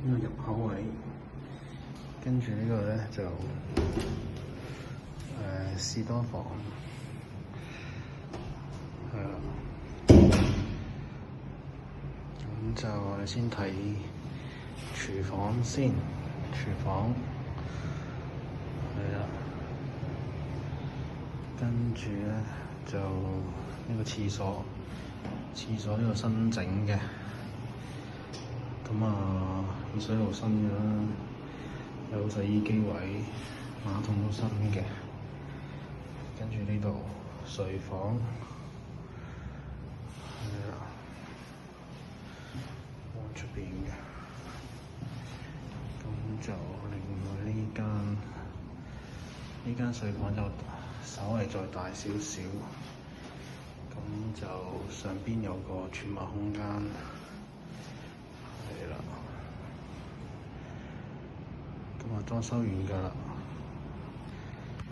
呢個入口位，跟住呢個咧就士多房，係啦。咁就我哋先睇廚房先，廚房係啦。跟住咧就呢個廁所，廁所呢個新整嘅。咁啊，熱水爐新嘅啦，有洗衣機位，馬桶都新嘅。跟住呢度睡房，係啦，往出邊嘅。咁就另外呢間睡房就稍微再大少少。咁就上邊有個儲物空間。係啦，咁啊裝修完㗎啦。